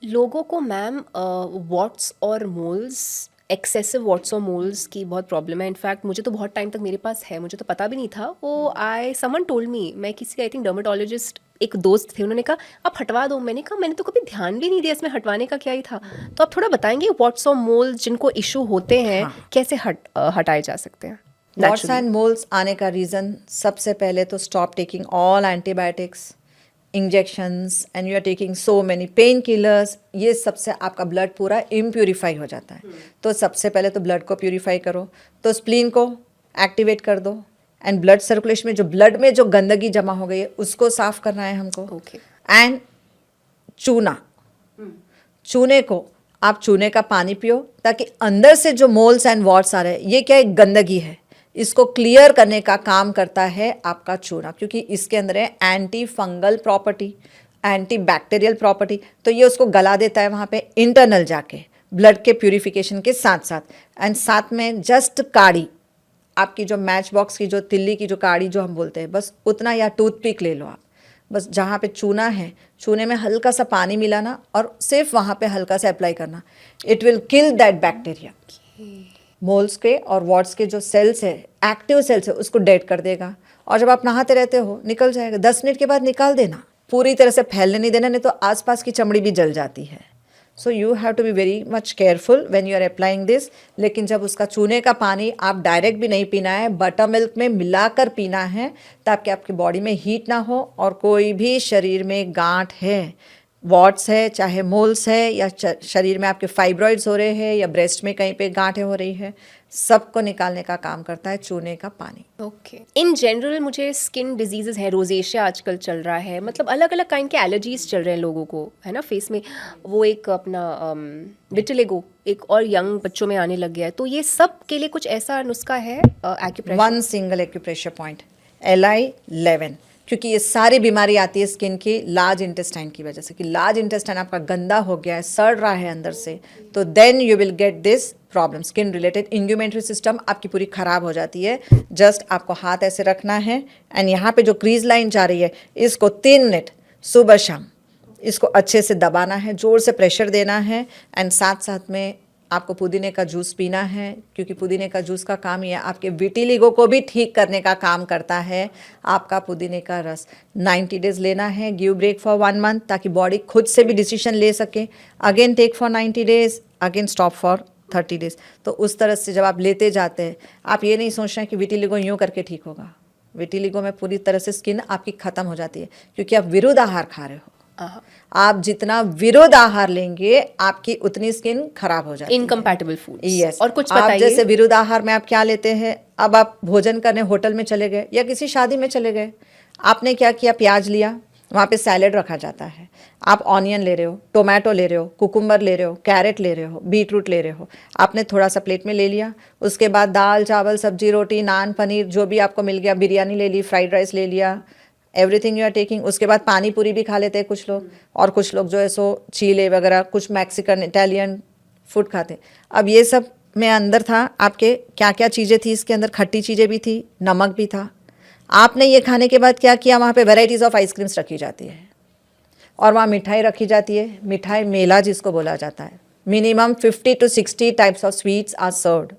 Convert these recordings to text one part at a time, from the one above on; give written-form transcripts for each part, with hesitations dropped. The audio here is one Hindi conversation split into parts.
लोगों को मैम वॉट्स और मोल्स, एक्सेसिव वॉट्स और मोल्स की बहुत प्रॉब्लम है। इनफैक्ट मुझे तो बहुत टाइम तक मेरे पास है, मुझे तो पता भी नहीं था वो। आई समवन टोल्ड मी, मैं किसी आई थिंक डर्मेटोलॉजिस्ट एक दोस्त थे, उन्होंने कहा आप हटवा दो। मैंने कहा मैंने तो कभी ध्यान भी नहीं दिया इसमें हटवाने का क्या ही था। तो आप थोड़ा बताएंगे वॉट्स और मोल्स जिनको इशू होते हैं हाँ, कैसे हटाए जा सकते हैं वॉट्स नेचुरली? एंड मोल्स आने का रीज़न सबसे पहले तो stop taking all antibiotics, injections and you are taking so many painkillers. ये सबसे आपका ब्लड पूरा इम्प्यूरिफाई हो जाता है। तो सबसे पहले तो ब्लड को प्यूरिफाई करो, तो स्प्लीन को एक्टिवेट कर दो एंड ब्लड सर्कुलेशन में जो ब्लड में जो गंदगी जमा हो गई है उसको साफ करना है हमको। ओके। एंड चूना, चूने को आप चूने का पानी पियो ताकि अंदर से जो मोल्स एंड वॉट्स आ रहे हैं, ये क्या एक गंदगी है, इसको क्लियर करने का काम करता है आपका चूना, क्योंकि इसके अंदर है anti fungal property, anti bacterial property. तो ये उसको गला देता है वहाँ पे इंटरनल जाके ब्लड के प्यूरिफिकेशन के साथ साथ। एंड साथ में जस्ट काड़ी, आपकी जो मैच बॉक्स की जो तिल्ली की जो काड़ी जो हम बोलते हैं, बस उतना, या टूथपिक ले लो आप, बस जहाँ पे चूना है चूने में हल्का सा पानी मिलाना और सिर्फ वहाँ पे हल्का सा अप्लाई करना। It will kill that bacteria. Moles के और वॉट्स के जो सेल्स है, एक्टिव सेल्स है, उसको डेड कर देगा। और जब आप नहाते रहते हो निकल जाएगा, 10 मिनट के बाद निकाल देना, पूरी तरह से फैलने नहीं देना, नहीं तो आसपास की चमड़ी भी जल जाती है। So you have to be very much careful when you are applying this. लेकिन जब उसका चूने का पानी आप डायरेक्ट भी नहीं पीना है, बटर मिल्क में मिलाकर पीना है, ताकि आपकी बॉडी में हीट ना हो और कोई भी शरीर में गांठ है, वॉट्स है, चाहे मोल्स है, या शरीर में आपके फाइब्रॉइड्स हो रहे हैं या ब्रेस्ट में कहीं पे गांठें हो रही है, सबको निकालने का काम करता है चूने का पानी। ओके। इन जनरल मुझे स्किन डिजीजेस है, रोजेशिया आजकल चल रहा है, मतलब अलग अलग काइंड के एलर्जीज चल रहे हैं लोगों को, है ना, फेस में। वो एक अपना विटिलिगो एक और यंग बच्चों में आने लग गया है। तो ये सब के लिए कुछ ऐसा नुस्खा है acupressure? One single acupressure point, LI11। क्योंकि ये सारी बीमारी आती है स्किन की लार्ज इंटेस्टाइन की वजह से, कि लार्ज इंटेस्टाइन आपका गंदा हो गया है, सड़ रहा है अंदर से, तो then you will get this problem. Skin related immunity system आपकी पूरी ख़राब हो जाती है। जस्ट आपको हाथ ऐसे रखना है एंड यहाँ पे जो क्रीज लाइन जा रही है, इसको 3 मिनट सुबह शाम इसको अच्छे से दबाना है, ज़ोर से प्रेशर देना है। एंड साथ साथ में आपको पुदीने का जूस पीना है, क्योंकि पुदीने का जूस का काम ये है, आपके विटिलिगो को भी ठीक करने का काम करता है आपका पुदीने का रस। 90 डेज लेना है, गिव ब्रेक फॉर 1 मंथ, ताकि बॉडी खुद से भी डिसीजन ले सके। Again take for 90 days, again stop for 30 days. तो उस तरह से जब आप लेते जाते हैं, आप ये नहीं सोच रहे हैं कि विटिलिगो यूँ करके ठीक होगा। विटिलिगो में पूरी तरह से स्किन आपकी ख़त्म हो जाती है, क्योंकि आप विरुद्ध आहार खा रहे हो। आप जितना विरोध आहार लेंगे आपकी उतनी स्किन खराब हो जाती है। Incompatible food. यस। और कुछ आप बताइए। जैसे विरुद्ध आहार में आप क्या लेते हैं, अब आप भोजन करने होटल में चले गए या किसी शादी में चले गए, आपने क्या किया, प्याज लिया, वहाँ पे सैलेड रखा जाता है, आप ऑनियन ले रहे हो, टोमेटो ले रहे हो, कुकुम्बर ले रहे हो, कैरेट ले रहे हो, बीटरूट ले रहे हो, आपने थोड़ा सा प्लेट में ले लिया। उसके बाद दाल चावल सब्जी रोटी नान पनीर जो भी आपको मिल गया, बिरयानी ले ली, फ्राइड राइस ले लिया, एवरीथिंग यू आर टेकिंग। उसके बाद पानी पूरी भी खा लेते हैं कुछ लोग, और कुछ लोग जो है सो चीले वगैरह, कुछ मैक्सिकन इटालियन फूड खाते हैं। अब ये सब में अंदर था आपके क्या क्या चीज़ें थी, इसके अंदर खट्टी चीज़ें भी थी, नमक भी था। आपने ये खाने के बाद क्या किया, वहाँ पे वेराइटीज़ ऑफ आइसक्रीम्स रखी जाती है और वहाँ मिठाई रखी जाती है, मिठाई मेला जिसको बोला जाता है। Minimum 50 to 60 types of sweets are served,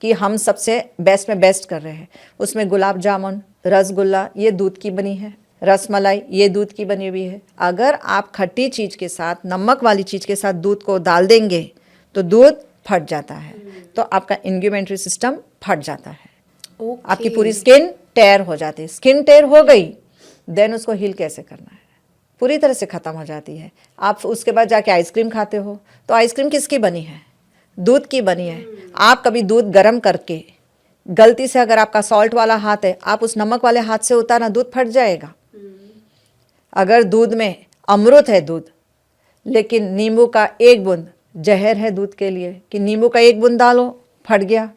कि हम सबसे बेस्ट में बेस्ट कर रहे हैं। उसमें गुलाब जामुन, रसगुल्ला, ये दूध की बनी है, रसमलाई ये दूध की बनी हुई है। अगर आप खट्टी चीज़ के साथ, नमक वाली चीज़ के साथ दूध को डाल देंगे तो दूध फट जाता है, तो आपका इम्यूनिटी सिस्टम फट जाता है। आपकी पूरी स्किन टेयर हो जाती है। स्किन टेयर हो गई, देन उसको हील कैसे करना है, पूरी तरह से ख़त्म हो जाती है। आप उसके बाद जाके आइसक्रीम खाते हो, तो आइसक्रीम किसकी बनी है, दूध की बनी है। आप कभी दूध गर्म करके गलती से, अगर आपका सॉल्ट वाला हाथ है, आप उस नमक वाले हाथ से उतारना, दूध फट जाएगा। अगर दूध में अमृत है दूध, लेकिन नींबू का एक बूंद जहर है दूध के लिए, कि नींबू का एक बूंद डालो फट गया,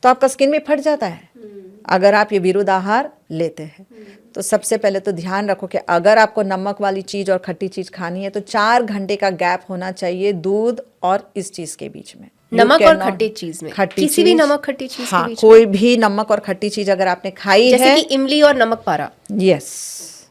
तो आपका स्किन भी फट जाता है अगर आप ये विरुद्ध आहार लेते हैं। तो सबसे पहले तो ध्यान रखो कि अगर आपको नमक वाली चीज़ और खट्टी चीज़ खानी है तो 4 घंटे का गैप होना चाहिए दूध और इस चीज़ के बीच में। नमक और खट्टी चीज में, किसी भी नमक खट्टी चीज हाँ, के बीच कोई भी नमक और खट्टी चीज़ अगर आपने खाई जैसे है, कि इमली और नमक पारा, yes,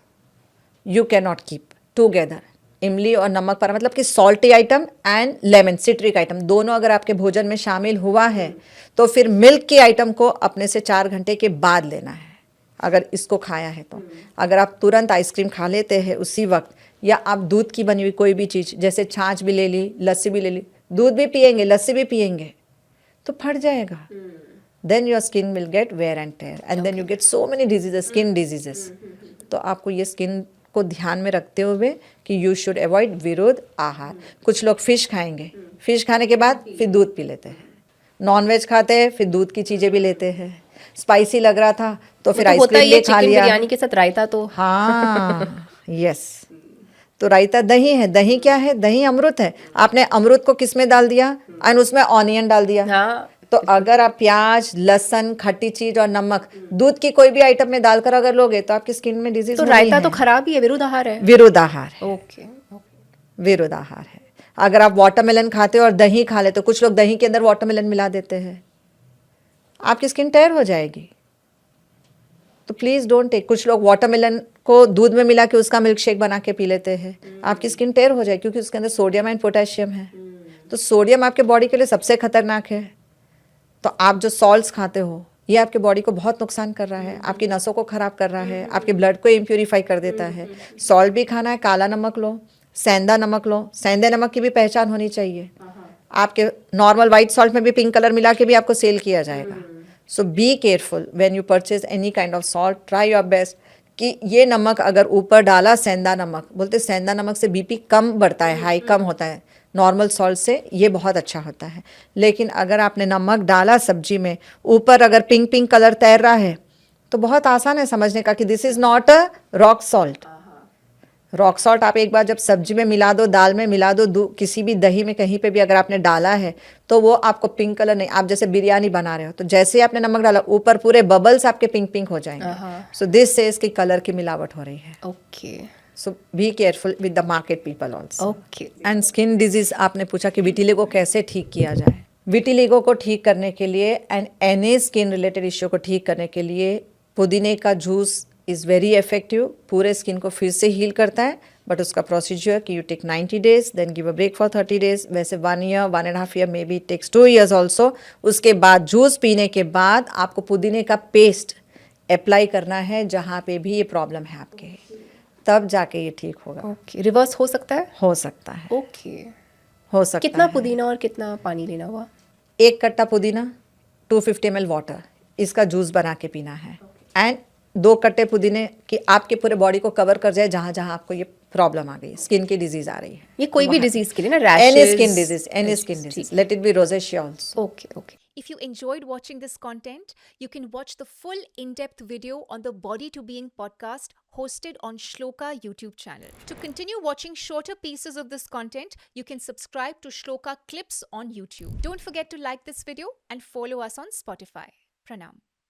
you can not keep together. इमली और नमक पर मतलब कि salty item and lemon citric item दोनों अगर आपके भोजन में शामिल हुआ है तो फिर मिल्क के आइटम को अपने से 4 घंटे के बाद लेना है अगर इसको खाया है तो। अगर आप तुरंत आइसक्रीम खा लेते हैं उसी वक्त या आप दूध की बनी हुई कोई भी चीज़ जैसे छाछ भी ले ली, लस्सी भी ले ली, दूध भी पिएंगे, लस्सी भी पिएंगे तो फट जाएगा। Then your skin will get wear and tear and then you get so many diseases, skin diseases. तो आपको ये स्किन को ध्यान में रखते हुए कि यू शुड अवॉइड विरोध आहार। कुछ लोग फिश खाएंगे, फिश खाने के बाद फिर दूध पी लेते हैं, नॉनवेज खाते हैं फिर दूध की चीज़ें भी लेते हैं, स्पाइसी लग रहा था तो फिर आइसक्रीम भी खा लिया। बिरयानी के साथ रायता तो हाँ यस, तो रायता दही है। दही क्या है? दही अमृत है। आपने अमृत को किस में डाल दिया एंड उसमें ऑनियन डाल दिया। हाँ तो अगर आप प्याज, लहसुन, खट्टी चीज और नमक दूध की कोई भी आइटम में डालकर अगर लोगे तो आपकी स्किन में डिजीज तो रायता तो खराब ही है, विरुद्ध आहार है। विरुद्ध आहार है, ओके विरुद्ध आहार है। अगर आप वाटरमेलन खाते हो और दही खा लेते हो, कुछ लोग दही के अंदर वाटरमेलन मिला देते हैं, आपकी स्किन टेयर हो जाएगी। तो प्लीज़ डोंट टेक। कुछ लोग वाटरमेलन को दूध में मिला के उसका मिल्क शेक बना के पी लेते हैं, आपकी स्किन टेयर हो जाएगी क्योंकि उसके अंदर सोडियम एंड पोटेशियम है। तो सोडियम आपके बॉडी के लिए सबसे खतरनाक है। तो आप जो सॉल्ट्स खाते हो ये आपके बॉडी को बहुत नुकसान कर रहा है, आपकी नसों को ख़राब कर रहा है, आपके ब्लड को इम्प्यूरिफाई कर देता है। सॉल्ट भी खाना है, काला नमक लो, सेंधा नमक लो। सेंधे नमक की भी पहचान होनी चाहिए। आपके नॉर्मल वाइट सॉल्ट में भी पिंक कलर मिला के भी आपको सेल किया जाएगा। So be careful when you purchase any kind of salt. Try your best कि ये नमक अगर ऊपर डाला सेंधा नमक, बोलते सेंधा नमक से बीपी कम बढ़ता है, हाई कम होता है, नॉर्मल सॉल्ट से ये बहुत अच्छा होता है। लेकिन अगर आपने नमक डाला सब्जी में, ऊपर अगर पिंक पिंक कलर तैर रहा है तो बहुत आसान है समझने का कि this is not a rock salt. Rock salt आप एक बार जब सब्जी में मिला दो, दाल में मिला दो, किसी भी दही में कहीं पे भी अगर आपने डाला है तो वो आपको पिंक कलर नहीं, आप जैसे बिरयानी बना रहे हो तो जैसे ही आपने नमक डाला ऊपर पूरे बबल्स आपके पिंक पिंक हो जाएंगे। सो दिस से इसकी कलर की मिलावट हो रही है। Okay so be careful with the market people also. Okay and skin disease आपने पूछा कि विटिलिगो कैसे ठीक किया जाए। विटिलिगो को ठीक करने के लिए and any skin related issue को ठीक करने के लिए पुदीने का जूस इज़ वेरी इफेक्टिव। पूरे स्किन को फिर से हील करता है, बट उसका प्रोसीजर कि you take 90 days then give a break for 30 days। वैसे 1 year 1.5 year maybe takes 2 years also. उसके बाद जूस पीने के बाद आपको पुदीने का पेस्ट अप्लाई करना है जहाँ पे भी ये प्रॉब्लम है आपके, तब जाके ये ठीक होगा। ओके रिवर्स हो सकता है? हो सकता है, ओके हो सकता कितना है। पुदीना और कितना पानी लेना हुआ? 1 कट्टा पुदीना 250 ml वाटर, इसका जूस बना के पीना है। एंड 2 कट्टे पुदीने कि आपके पूरे बॉडी को कवर कर जाए जहाँ जहाँ आपको ये प्रॉब्लम आ गई, स्किन की डिजीज आ रही है। ये कोई भी डिजीज के लिए ना, any rashes? Skin disease, any skin disease, let it be rosacea also. Okay okay If you enjoyed watching this content, you can watch the full in-depth video on the Body to Being podcast hosted on Shloka YouTube channel. To continue watching shorter pieces of this content, you can subscribe to Shloka Clips on YouTube. Don't forget to like this video and follow us on Spotify. Pranam.